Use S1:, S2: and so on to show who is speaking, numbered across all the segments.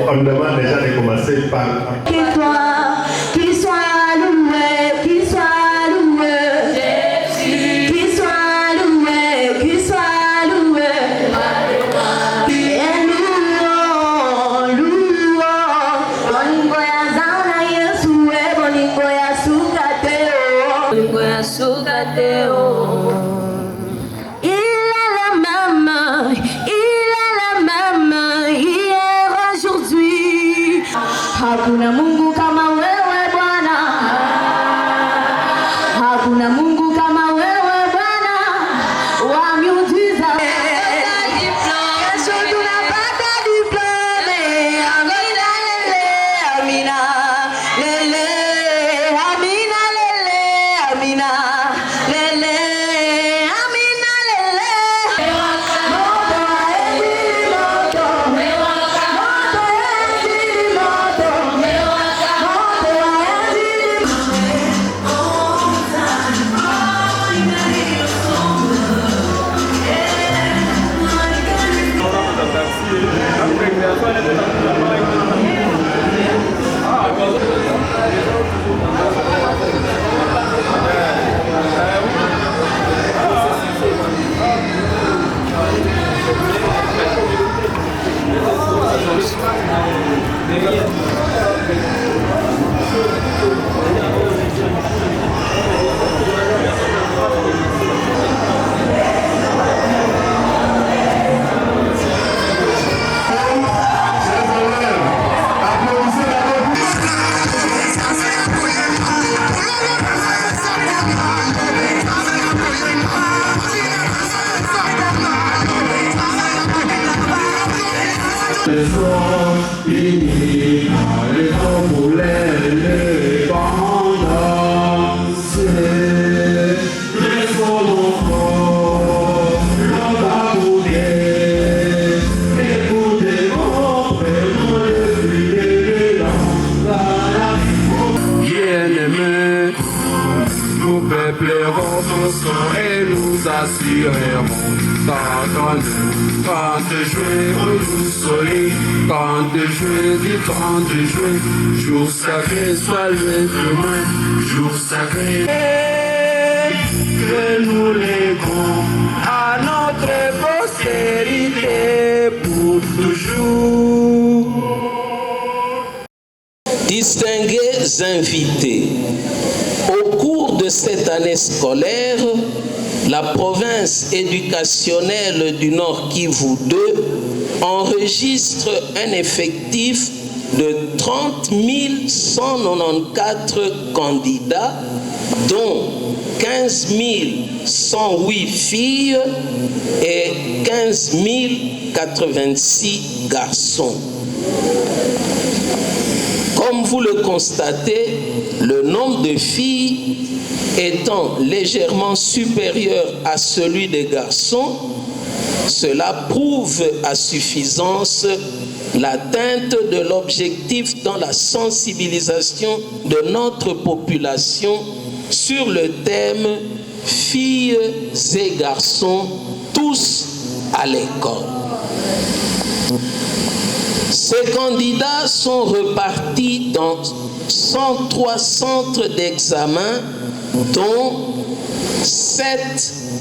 S1: on demande déjà de commencer par...
S2: Que toi, qui soit loué, qui soit loué, Jésus, qui soit loué, qui soit loué. Et louons, louons, bolingo ya zana Yesu, bolingo ya sukateo, bolingo ya sukateo. Hakuna Mungu kama wewe Bwana, hakuna Mungu kama wewe Bwana, wa miujiza. Kesho tunapata diplome, amina lele, amina lele, amina lele, amina lele, amina lele. Moto haendi moto,
S3: et nous assurerons quand de juin au jour soleil, quand de juin du 30 juin, jour sacré soit le demain, jour sacré que nous léguons à notre postérité pour toujours.
S4: Distingués invités, au cours de cette année scolaire, la province éducationnelle du Nord Kivu 2 enregistre un effectif de 30 194 candidats, dont 15 108 filles et 15 086 garçons. Comme vous le constatez, le nombre de filles étant légèrement supérieur à celui des garçons, cela prouve à suffisance l'atteinte de l'objectif dans la sensibilisation de notre population sur le thème « Filles et garçons, tous à l'école ». Ces candidats sont repartis dans 103 centres d'examen, dont 7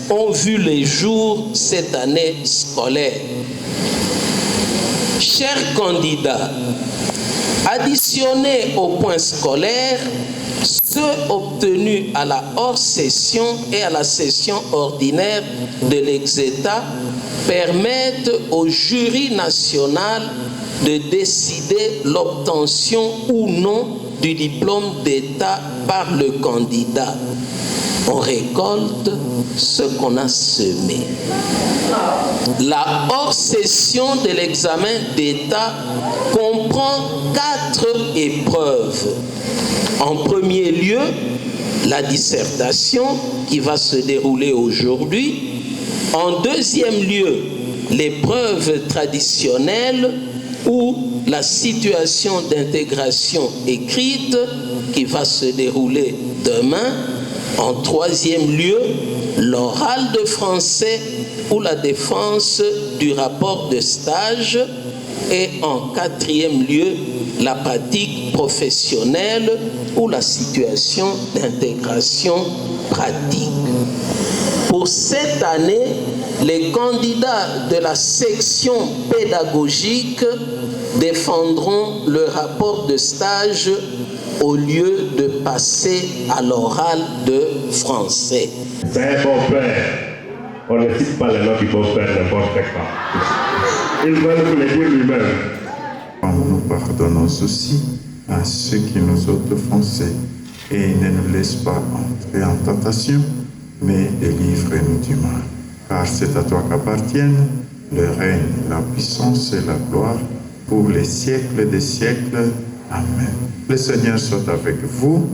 S4: ont vu les jours cette année scolaire. Chers candidats, additionnés aux points scolaires, ceux obtenus à la hors-session et à la session ordinaire de l'Exéta permettent au jury national de décider l'obtention ou non du diplôme d'État par le candidat. On récolte ce qu'on a semé. La hors-session de l'examen d'État comprend 4 épreuves. En premier lieu, la dissertation qui va se dérouler aujourd'hui. En deuxième lieu, l'épreuve traditionnelle ou la situation d'intégration écrite qui va se dérouler demain. En troisième lieu, l'oral de français ou la défense du rapport de stage. Et en quatrième lieu, la pratique professionnelle ou la situation d'intégration pratique. Pour cette année, les candidats de la section pédagogique défendront le rapport de stage au lieu de passer à l'oral de français.
S1: C'est un bon père. On ne cite pas le nom du bon père n'importe quand. Il va nous le dire lui-même.
S5: Nous pardonnons aussi à ceux qui nous ont offensés et ne nous laisse pas entrer en tentation, mais délivre-nous du mal. Car c'est à toi qu'appartiennent le règne, la puissance et la gloire pour les siècles des siècles. Amen. Le Seigneur soit avec vous.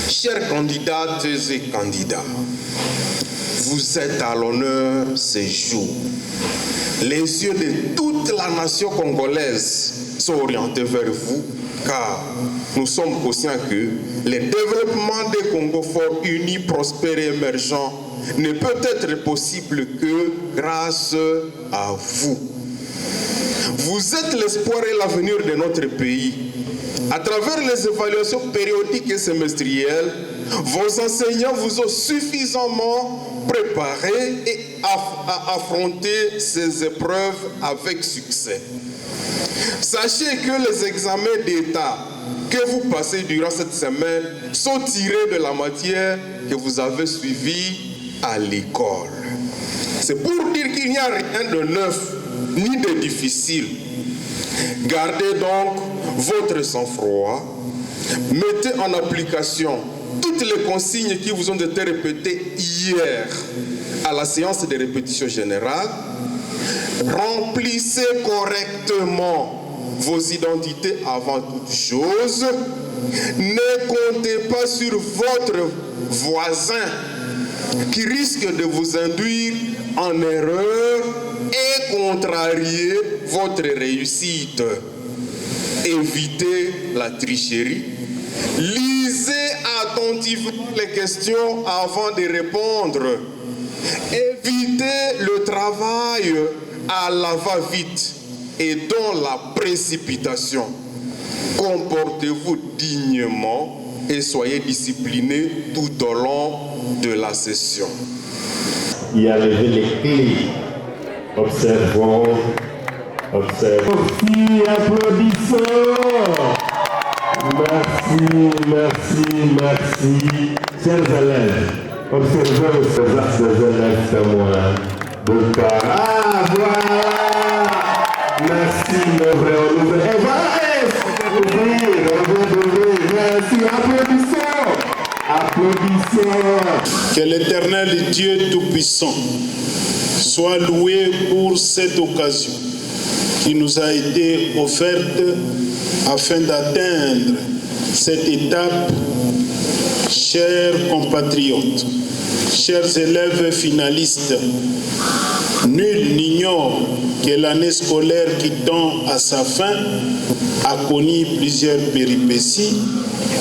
S6: Chères candidates et candidats, vous êtes à l'honneur ces jours. Les yeux de toute la nation congolaise sont orientés vers vous, car nous sommes conscients que le développement des Congo forts, unis, prospères et émergents ne peut être possible que grâce à vous. Vous êtes l'espoir et l'avenir de notre pays. À travers les évaluations périodiques et semestrielles, vos enseignants vous ont suffisamment préparé et à affronter ces épreuves avec succès. Sachez que les examens d'État que vous passez durant cette semaine sont tirés de la matière que vous avez suivie à l'école. C'est pour dire qu'il n'y a rien de neuf ni de difficile. Gardez donc votre sang-froid, mettez en application toutes les consignes qui vous ont été répétées hier à la séance de répétition générale. Remplissez correctement vos identités avant toute chose. Ne comptez pas sur votre voisin qui risque de vous induire en erreur et contrarier votre réussite. Évitez la tricherie. Lisez attentivement les questions avant de répondre. Évitez le travail à la va-vite et dans la précipitation. Comportez-vous dignement et soyez disciplinés tout au long de la session.
S1: Il y a levé les clés. Observons. Merci, applaudissons. Merci. Chers élèves, observez ces actes des élèves témoins. Ah, voilà. Merci, mon frère. Et voilà, merci, applaudissons.
S7: Que l'Éternel Dieu Tout-Puissant soit loué pour cette occasion qui nous a été offerte afin d'atteindre cette étape. Chers compatriotes, chers élèves finalistes, nul n'ignore que l'année scolaire qui tend à sa fin a connu plusieurs péripéties,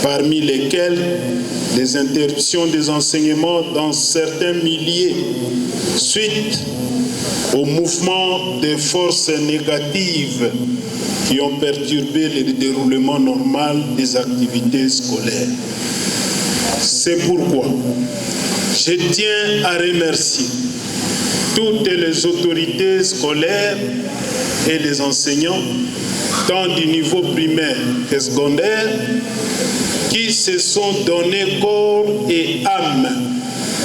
S7: parmi lesquelles des interruptions des enseignements dans certains milliers suite au mouvement des forces négatives qui ont perturbé le déroulement normal des activités scolaires. C'est pourquoi je tiens à remercier toutes les autorités scolaires et les enseignants, tant du niveau primaire que secondaire, qui se sont donné corps et âme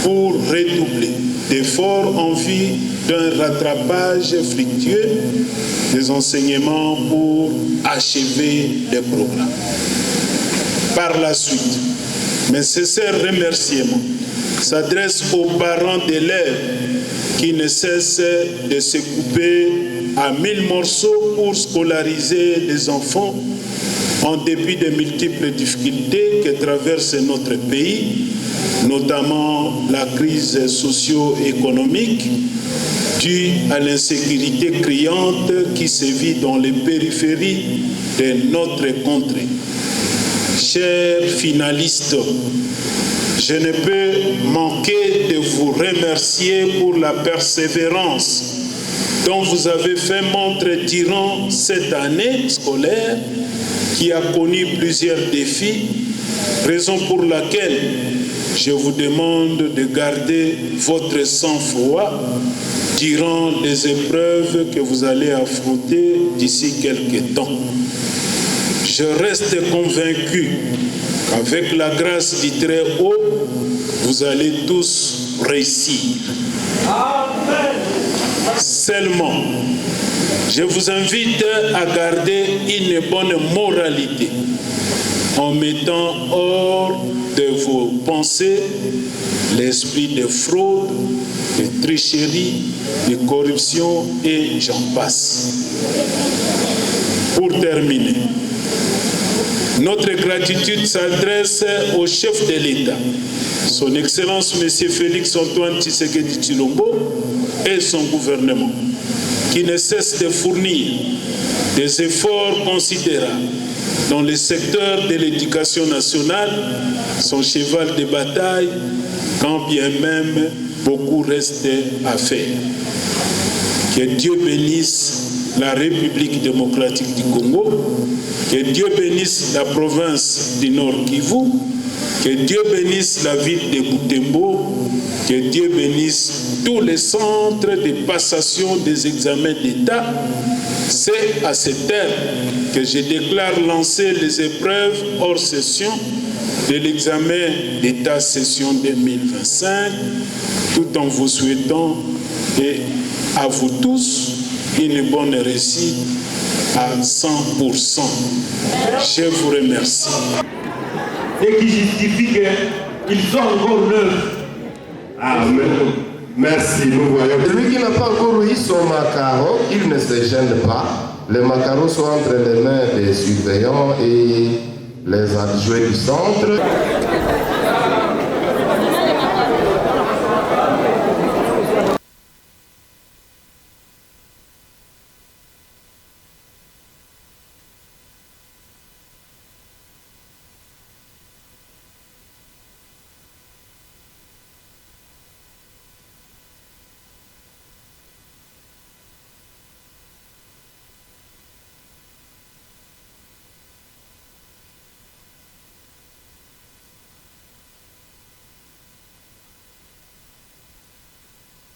S7: pour redoubler d'efforts en vue d'un rattrapage fructueux des enseignements pour achever les programmes. Par la suite, mes sincères remerciements s'adressent aux parents d'élèves qui ne cessent de se couper à 1000 morceaux pour scolariser les enfants en dépit des multiples difficultés que traverse notre pays, notamment la crise socio-économique due à l'insécurité criante qui sévit dans les périphéries de notre contrée. Chers finalistes, je ne peux manquer de vous remercier pour la persévérance dont vous avez fait montre durant cette année scolaire qui a connu plusieurs défis, raison pour laquelle je vous demande de garder votre sang-froid durant les épreuves que vous allez affronter d'ici quelques temps. Je reste convaincu qu'avec la grâce du Très-Haut, vous allez tous réussir. Seulement, je vous invite à garder une bonne moralité en mettant hors de vos pensées l'esprit de fraude, de tricherie, de corruption et j'en passe. Pour terminer, notre gratitude s'adresse au chef de l'État, son Excellence M. Félix Antoine Tshisekedi Tshilombo et son gouvernement, qui ne cesse de fournir des efforts considérables dans le secteur de l'éducation nationale, son cheval de bataille, quand bien même beaucoup reste à faire. Que Dieu bénisse la République démocratique du Congo, que Dieu bénisse la province du Nord Kivu, que Dieu bénisse la ville de Butembo, que Dieu bénisse tous les centres de passation des examens d'État. C'est à ce terme que je déclare lancer les épreuves hors session de l'examen d'État session 2025, tout en vous souhaitant et à vous tous une bonne réussite à 100%. Je vous remercie.
S1: Et qui justifie qu'ils sont encore neufs. Ah, merci, nous voyons.
S8: Celui qui n'a pas encore eu son macaron, il ne se gêne pas. Les macarons sont entre les mains des surveillants et les adjoints du centre.